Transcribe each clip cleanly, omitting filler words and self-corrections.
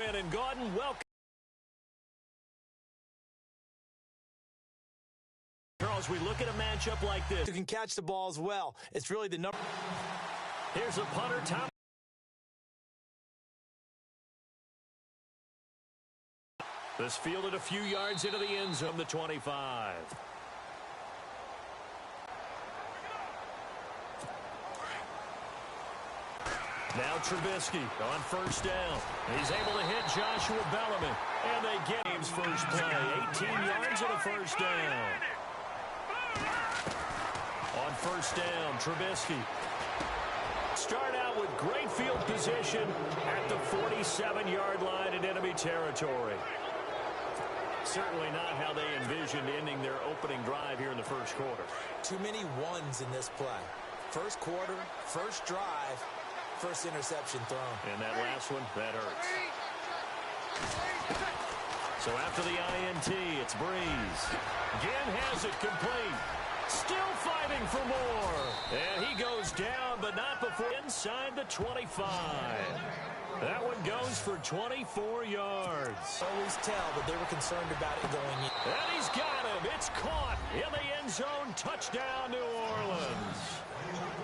And Gordon, welcome. Charles, we look at a matchup like this. You can catch the ball as well. It's really the number. Here's a punter, Tom. This fielded a few yards into the end zone, the 25. Now Trubisky on first down. He's able to hit Joshua Bellamy. And they get game's first play. 18 yards and a first down. On first down, Trubisky. Start out with great field position at the 47-yard line in enemy territory. Certainly not how they envisioned ending their opening drive here in the first quarter. Too many ones in this play. First quarter, first drive, first interception thrown. And that last one, that hurts. So after the INT, it's Breeze. Again has it complete. Still fighting for more. And he goes down, but not before inside the 25. That one goes for 24 yards. Always tell that they were concerned about it going in. And he's got him. It's caught in the end zone. Touchdown, New Orleans.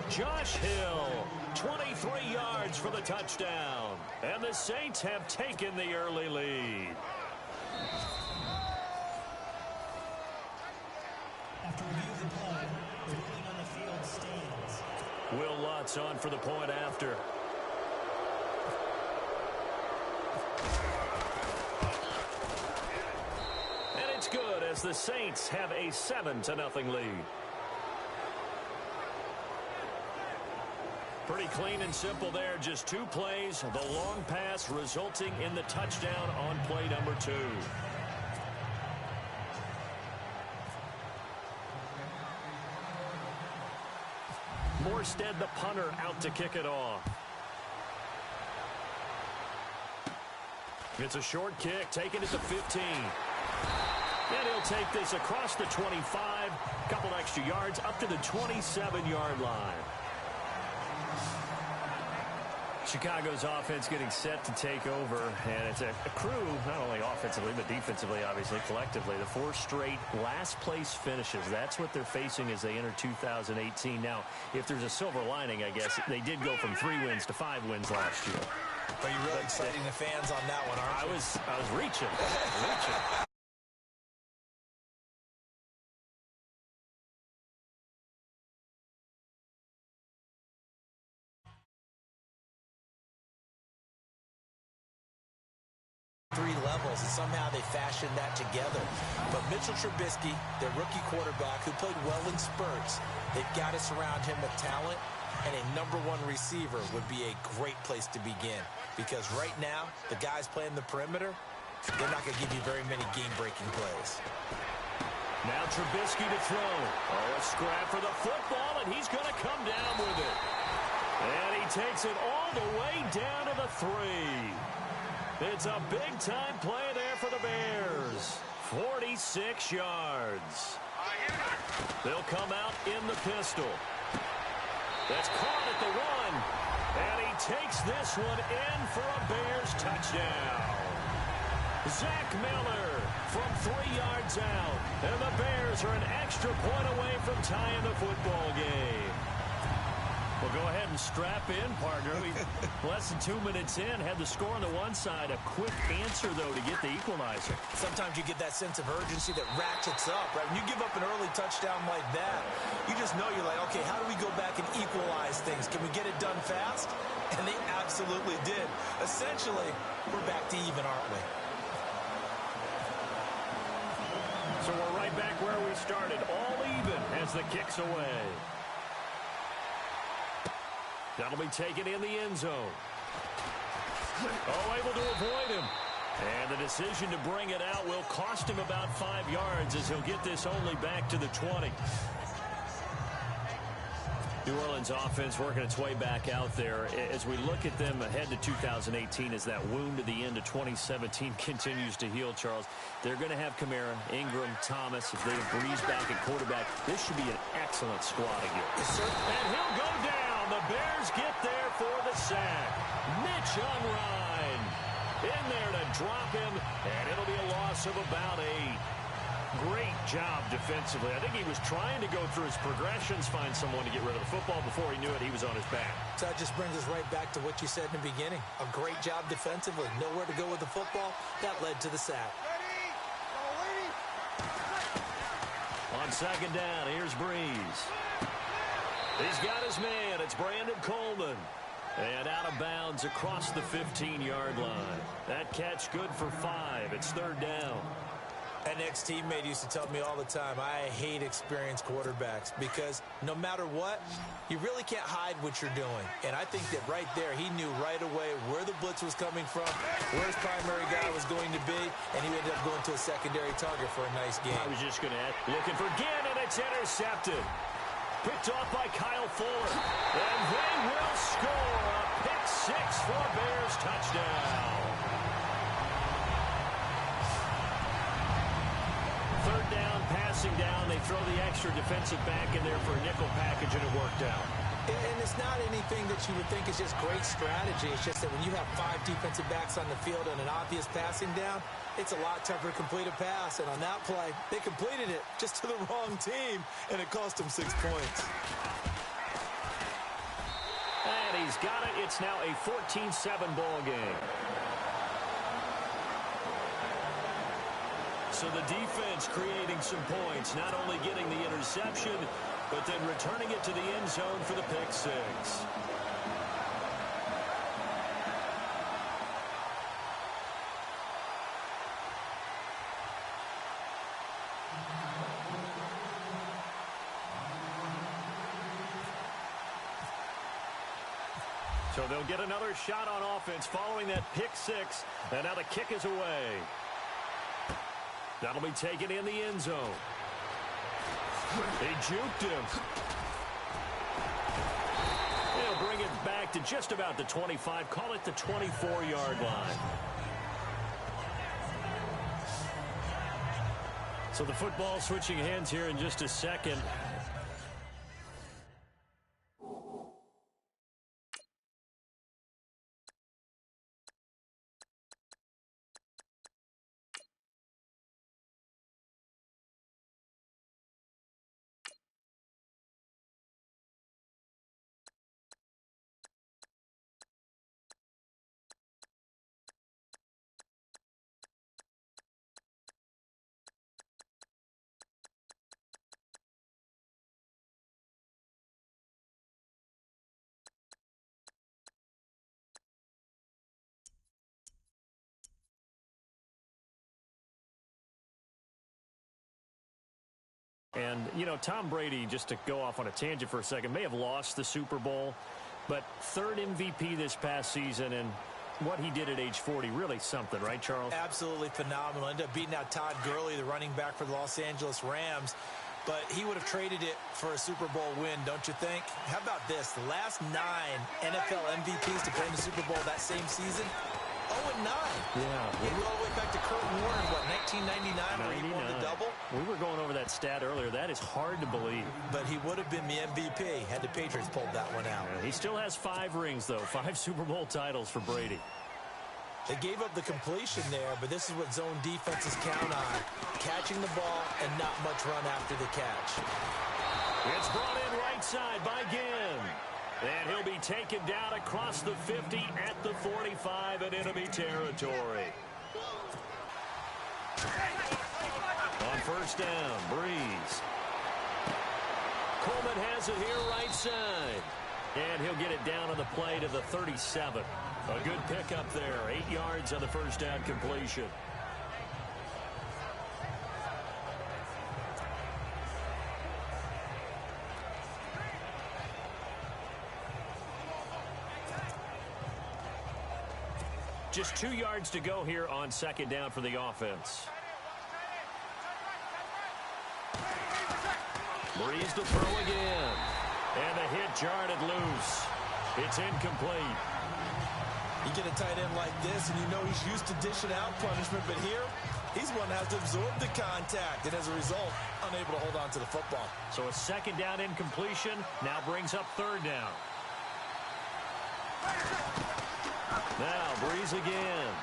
Josh Hill, 23 yards for the touchdown. And the Saints have taken the early lead. After review of the play, the ruling on the field stands. Will Lutz on for the point after. And it's good as the Saints have a 7-0 lead. Pretty clean and simple there. Just two plays. The long pass resulting in the touchdown on play number 2. Morstead, the punter, out to kick it off. It's a short kick, taken at the 15. And he'll take this across the 25, couple extra yards, up to the 27-yard line. Chicago's offense getting set to take over, and it's a crew, not only offensively, but defensively, obviously, collectively. The 4 straight last-place finishes. That's what they're facing as they enter 2018. Now, if there's a silver lining, I guess, they did go from 3 wins to 5 wins last year. Are you really exciting the fans on that one, aren't you? I was reaching. reaching. Levels, and somehow they fashioned that together. But Mitchell Trubisky, their rookie quarterback, who played well in spurts, they've got to surround him with talent, and a #1 receiver would be a great place to begin. Because right now, the guys playing the perimeter, they're not going to give you very many game-breaking plays. Now Trubisky to throw. Oh, a scrap for the football, and he's going to come down with it. And he takes it all the way down to the 3. It's a big-time play there for the Bears. 46 yards. They'll come out in the pistol. That's caught at the 1. And he takes this one in for a Bears touchdown. Zach Miller from 3 yards out. And the Bears are an extra point away from tying the football game. Well, go ahead and strap in, partner. We less than 2 minutes in, had the score on the one side. A quick answer, though, to get the equalizer. Sometimes you get that sense of urgency that ratchets up, right? When you give up an early touchdown like that, you just know you're like, okay, how do we go back and equalize things? Can we get it done fast? And they absolutely did. Essentially, we're back to even, aren't we? So we're right back where we started, all even as the kick's away. That'll be taken in the end zone. Oh, able to avoid him. And the decision to bring it out will cost him about 5 yards as he'll get this only back to the 20. New Orleans offense working its way back out there. As we look at them ahead to 2018 as that wound at the end of 2017 continues to heal, Charles, they're going to have Kamara, Ingram, Thomas. If they have Breeze back at quarterback, this should be an excellent squad again. Yes, sir. And he'll go down. The Bears get there for the sack. Mitch Unrein. In there to drop him, and it'll be a loss of about 8. Great job defensively. I think he was trying to go through his progressions, find someone to get rid of the football. Before he knew it, he was on his back. So that just brings us right back to what you said in the beginning. A great job defensively. Nowhere to go with the football. That led to the sack. On second down, here's Breeze. He's got his man. It's Brandon Coleman. And out of bounds across the 15-yard line. That catch good for 5. It's third down. An ex-teammate used to tell me all the time, I hate experienced quarterbacks because no matter what, you really can't hide what you're doing. And I think that right there, he knew right away where the blitz was coming from, where his primary guy was going to be, and he ended up going to a secondary target for a nice game. I was just going to add, looking for Ginn, and it's intercepted. Picked off by Kyle Fuller. And they will score a pick 6 for a Bears touchdown. Third down, passing down. They throw the extra defensive back in there for a nickel package, and it worked out. And it's not anything that you would think is just great strategy. It's just that when you have 5 defensive backs on the field and an obvious passing down, it's a lot tougher to complete a pass. And on that play, they completed it just to the wrong team, and it cost them 6 points. And he's got it. It's now a 14-7 ball game. So the defense creating some points, not only getting the interception, but then returning it to the end zone for the pick 6. So they'll get another shot on offense following that pick 6, and now the kick is away. That'll be taken in the end zone. They juked him. They'll bring it back to just about the 25. Call it the 24-yard line. So the football switching hands here in just a second. And, you know, Tom Brady, just to go off on a tangent for a second, may have lost the Super Bowl, but third MVP this past season, and what he did at age 40, really something, right, Charles? Absolutely phenomenal. Ended up beating out Todd Gurley, the running back for the Los Angeles Rams, but he would have traded it for a Super Bowl win, don't you think? How about this? The last 9 NFL MVPs to play in the Super Bowl that same season, 0-9. Yeah. We go all the way back to Kurt Warner, what, 1999, where he won the double? We were going over that stat earlier. That is hard to believe. But he would have been the MVP had the Patriots pulled that one out. Yeah, he still has 5 rings, though. 5 Super Bowl titles for Brady. They gave up the completion there, but this is what zone defenses count on. Catching the ball and not much run after the catch. It's brought in right side by Ginn. And he'll be taken down across the 50 at the 45 in enemy territory. On first down, Breeze. Coleman has it here right side. And he'll get it down on the play to the 37. A good pickup there. 8 yards on the first down completion. Just 2 yards to go here on second down for the offense. Breeze to throw again. And the hit jarred it loose. It's incomplete. You get a tight end like this, and you know he's used to dishing out punishment, but here, he's one that has to absorb the contact, and as a result, unable to hold on to the football. So a second down incompletion now brings up third down. Now Breeze again.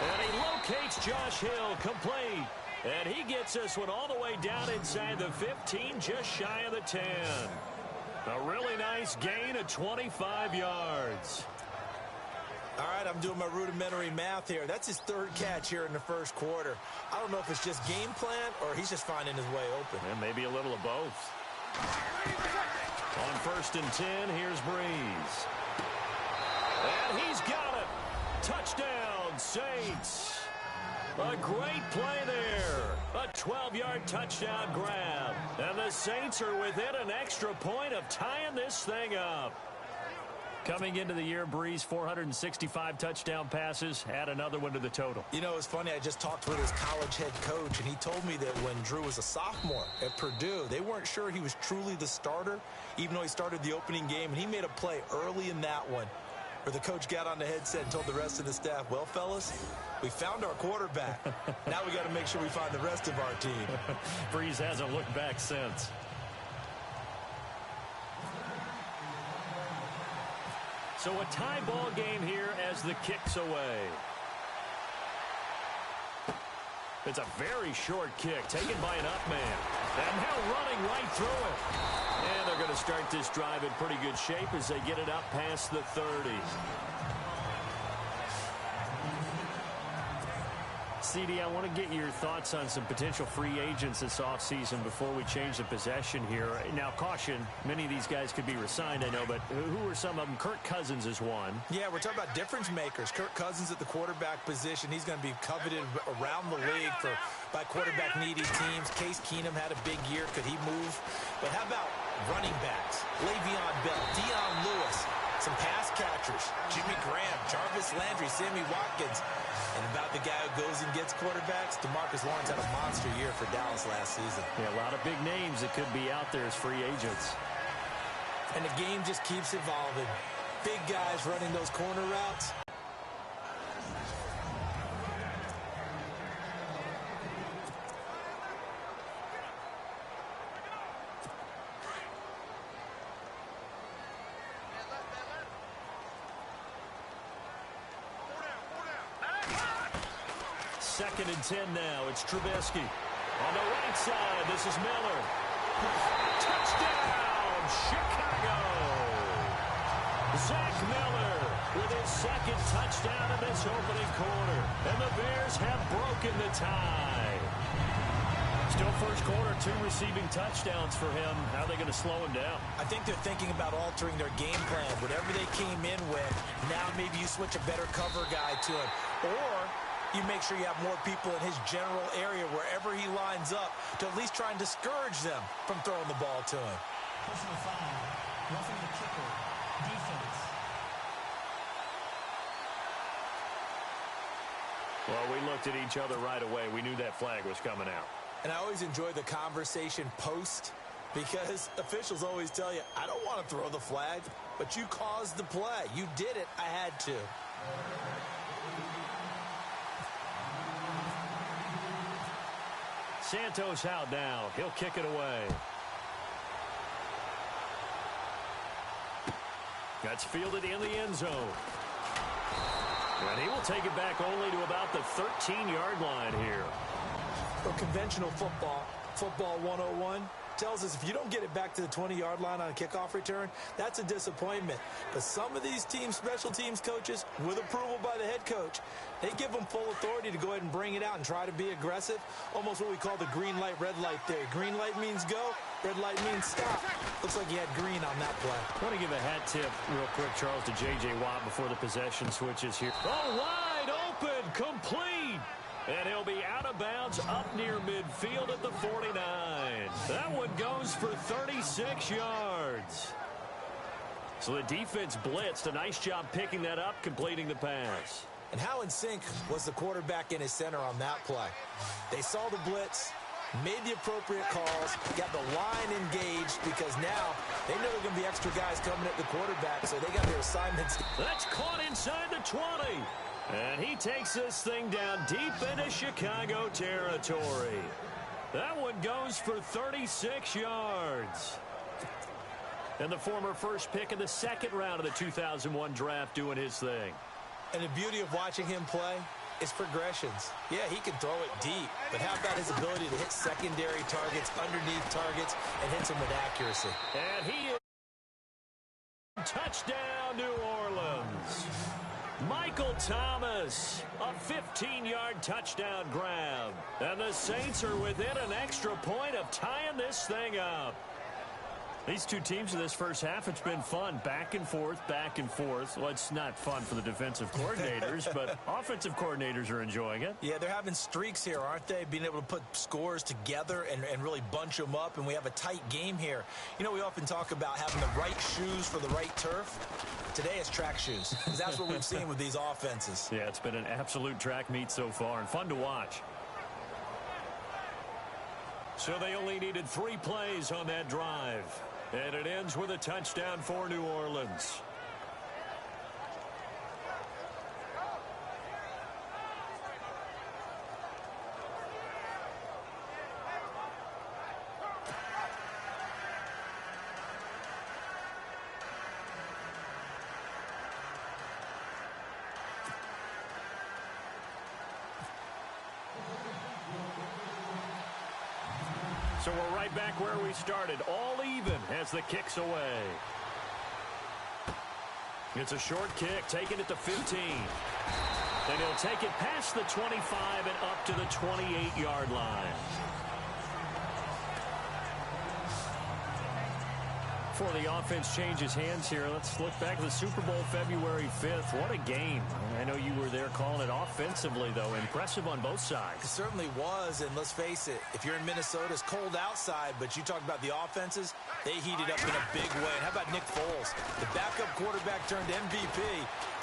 And he locates Josh Hill, complete. And he gets this one all the way down inside the 15, just shy of the 10. A really nice gain of 25 yards. All right, I'm doing my rudimentary math here. That's his third catch here in the first quarter. I don't know if it's just game plan or he's just finding his way open. And maybe a little of both. On 1st and 10, here's Breeze. And he's got it. Touchdown, Saints. A great play there. A 12-yard touchdown grab. And the Saints are within an extra point of tying this thing up. Coming into the year, Breeze, 465 touchdown passes. Add another one to the total. You know, it's funny. I just talked with his college head coach, and he told me that when Drew was a sophomore at Purdue, they weren't sure he was truly the starter, even though he started the opening game. And he made a play early in that one where the coach got on the headset and told the rest of the staff, well, fellas, we found our quarterback. Now we got to make sure we find the rest of our team. Breeze hasn't looked back since. So a tie ball game here as the kick's away. It's a very short kick taken by an up man. And now running right through it. And they're going to start this drive in pretty good shape as they get it up past the 30. CD, I want to get your thoughts on some potential free agents this offseason before we change the possession here. Now, caution, many of these guys could be re-signed, I know, but who are some of them? Kirk Cousins is one. Yeah, we're talking about difference makers. Kirk Cousins at the quarterback position. He's going to be coveted around the league by quarterback-needy teams. Case Keenum had a big year. Could he move? But how about running backs? Le'Veon Bell, Dion Lewis, some pass catchers. Jimmy Graham, Jarvis Landry, Sammy Watkins. And about the guy who goes and gets quarterbacks, DeMarcus Lawrence had a monster year for Dallas last season. Yeah, a lot of big names that could be out there as free agents. And the game just keeps evolving. Big guys running those corner routes. Second and 10 now. It's Trubisky. On the right side, this is Miller. Touchdown, Chicago! Zach Miller with his second touchdown in this opening quarter. And the Bears have broken the tie. Still first quarter, 2 receiving touchdowns for him. How are they going to slow him down? I think they're thinking about altering their game plan. Whatever they came in with, now maybe you switch a better cover guy to him. Or you make sure you have more people in his general area wherever he lines up to at least try and discourage them from throwing the ball to him. Personal foul, roughing the kicker, defense. Well, we looked at each other right away. We knew that flag was coming out. And I always enjoy the conversation post because officials always tell you, I don't want to throw the flag, but you caused the play. You did it. I had to. Santos out now. He'll kick it away. That's fielded in the end zone. And he will take it back only to about the 13-yard line here. For conventional football, football 101, tells us if you don't get it back to the 20-yard line on a kickoff return, that's a disappointment. But some of these teams, special teams coaches, with approval by the head coach, they give them full authority to go ahead and bring it out and try to be aggressive. Almost what we call the green light, red light theory. Green light means go, red light means stop. Looks like he had green on that play. I want to give a hat tip real quick, Charles, to J.J. Watt before the possession switches here. Oh, wide open, complete. And he'll be out of bounds up near midfield at the 49. That one goes for 36 yards. So the defense blitzed. A nice job picking that up, completing the pass. And how in sync was the quarterback in his center on that play? They saw the blitz, made the appropriate calls, got the line engaged because now they know there are going to be extra guys coming at the quarterback, so they got their assignments. That's caught inside the 20. And he takes this thing down deep into Chicago territory. That one goes for 36 yards. And the former first pick in the second round of the 2001 draft doing his thing. And the beauty of watching him play It's progressions. Yeah, he can throw it deep, but how about his ability to hit secondary targets, underneath targets, and hits them with accuracy? And he is touchdown, New Orleans. Michael Thomas, a 15-yard touchdown grab. And the Saints are within an extra point of tying this thing up. These two teams in this first half, it's been fun. Back and forth, back and forth. Well, it's not fun for the defensive coordinators, but offensive coordinators are enjoying it. Yeah, they're having streaks here, aren't they? Being able to put scores together and really bunch them up, and we have a tight game here. You know, we often talk about having the right shoes for the right turf. Today it's track shoes, because that's what we've seen with these offenses. Yeah, it's been an absolute track meet so far, and fun to watch. So they only needed 3 plays on that drive. And it ends with a touchdown for New Orleans. So we're right back where we started, all even as the kick's away. It's a short kick, taking it to 15. And he'll take it past the 25 and up to the 28-yard line. Before the offense changes hands here, let's look back to the Super Bowl February 5th. What a game. I know you were there calling it offensively, though. Impressive on both sides. It certainly was, and let's face it, if you're in Minnesota, it's cold outside, but you talk about the offenses, they heated up in a big way. And how about Nick Foles? The backup quarterback turned MVP,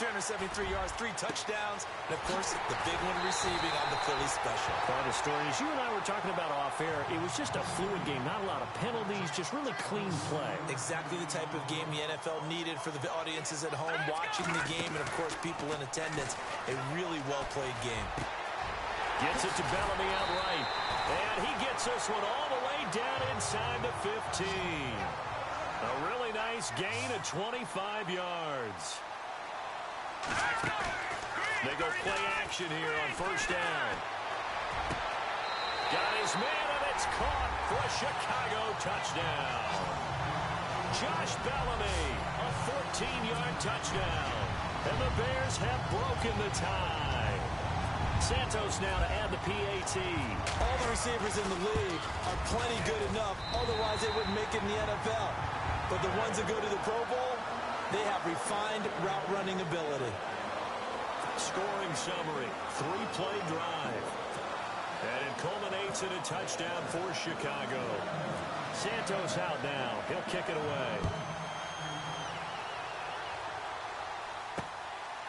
373 yards, 3 touchdowns, and, of course, the big one receiving on the Philly special. Quite a story. As you and I were talking about off air, it was just a fluid game, not a lot of penalties, just really clean play. Exactly the type of game the NFL needed for the audiences at home watching the game and, of course, people in attendance. A really well-played game. Gets it to Bellamy outright. And he gets this one all the way down inside the 15. A really nice gain of 25 yards. They go play action here on first down. Got his man, and it's caught for a Chicago touchdown. Josh Bellamy, a 14-yard touchdown. And the Bears have broken the tie. Santos now to add the PAT. All the receivers in the league are plenty good enough. Otherwise, they wouldn't make it in the NFL. But the ones that go to the Pro Bowl, they have refined route running ability. Scoring summary, 3-play drive. And it culminates in a touchdown for Chicago. Santos out now. He'll kick it away.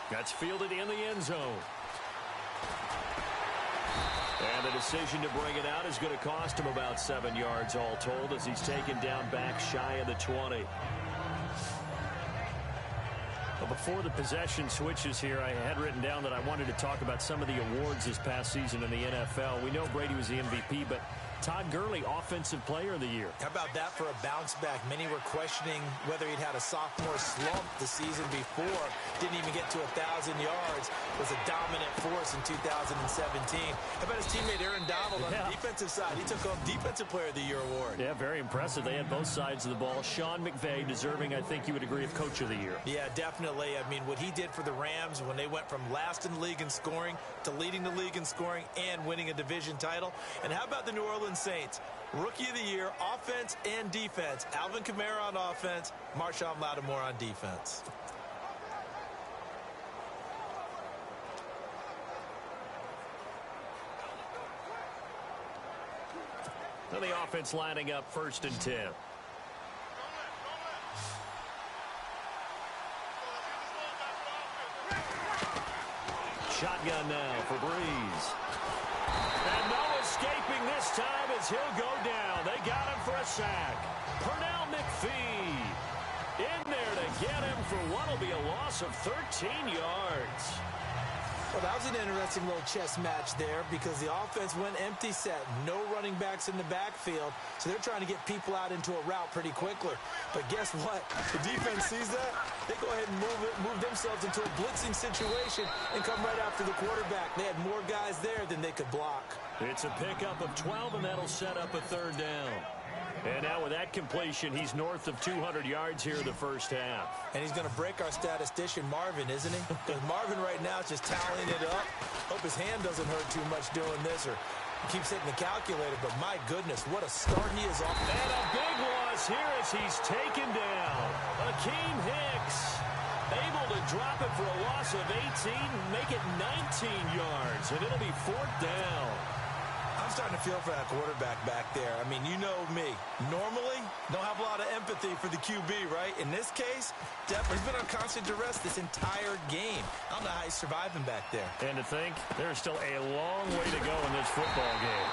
That's fielded in the end zone. And the decision to bring it out is going to cost him about 7 yards all told as he's taken down back shy of the 20. Well, before the possession switches here, I had written down that I wanted to talk about some of the awards this past season in the NFL. We know Brady was the MVP, but Todd Gurley, Offensive Player of the Year. How about that for a bounce back? Many were questioning whether he'd had a sophomore slump the season before. Didn't even get to 1,000 yards. Was a dominant force in 2017. How about his teammate Aaron Donald on the defensive side? He took home Defensive Player of the Year award. Yeah, very impressive. They had both sides of the ball. Sean McVay deserving, I think you would agree, of Coach of the Year. Yeah, definitely. I mean, what he did for the Rams when they went from last in the league in scoring to leading the league in scoring and winning a division title. And how about the New Orleans Saints? Rookie of the Year, offense and defense. Alvin Kamara on offense, Marshawn Lattimore on defense. So the offense lining up 1st and 10. Shotgun now for Breeze. And no escaping this time as he'll go down. They got him for a sack. Pernell McPhee in there to get him for what will be a loss of 13 yards. Well, that was an interesting little chess match there because the offense went empty set. No running backs in the backfield, so they're trying to get people out into a route pretty quickly. But guess what? The defense sees that. They go ahead and move themselves into a blitzing situation and come right after the quarterback. They had more guys there than they could block. It's a pickup of 12, and that'll set up a third down. And now with that completion, he's north of 200 yards here in the first half. And he's going to break our statistician, Marvin, isn't he? Because Marvin right now is just tallying it up. Hope his hand doesn't hurt too much doing this, or he keeps hitting the calculator. But my goodness, what a start he is off. And a big loss here as he's taken down. Akeem Hicks able to drop it for a loss of 18, make it 19 yards, and it'll be fourth down. I'm starting to feel for that quarterback back there. I mean, you know me. Normally, don't have a lot of empathy for the QB, right? In this case, definitely he's been on constant duress this entire game. I don't know how he's surviving back there. And to think, there's still a long way to go in this football game.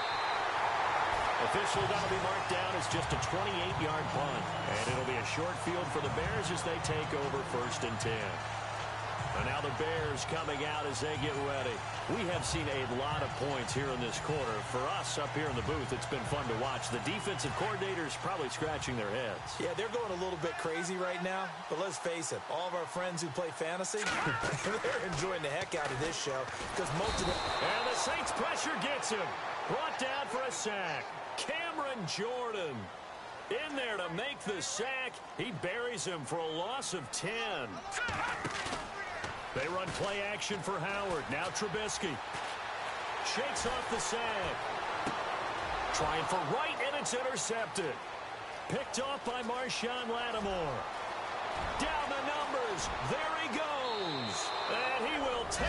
Officially, that'll be marked down as just a 28-yard punt. And it'll be a short field for the Bears as they take over 1st and 10. And now the Bears coming out as they get ready. We have seen a lot of points here in this quarter. For us up here in the booth, it's been fun to watch. The defensive coordinators probably scratching their heads. Yeah, they're going a little bit crazy right now. But let's face it, all of our friends who play fantasy, they're enjoying the heck out of this show. Because most of them... And the Saints pressure gets him. Brought down for a sack. Cameron Jordan in there to make the sack. He buries him for a loss of 10. They run play action for Howard. Now Trubisky shakes off the sack. Trying for right, and it's intercepted. Picked off by Marshawn Lattimore. Down the numbers. There he goes. And he will take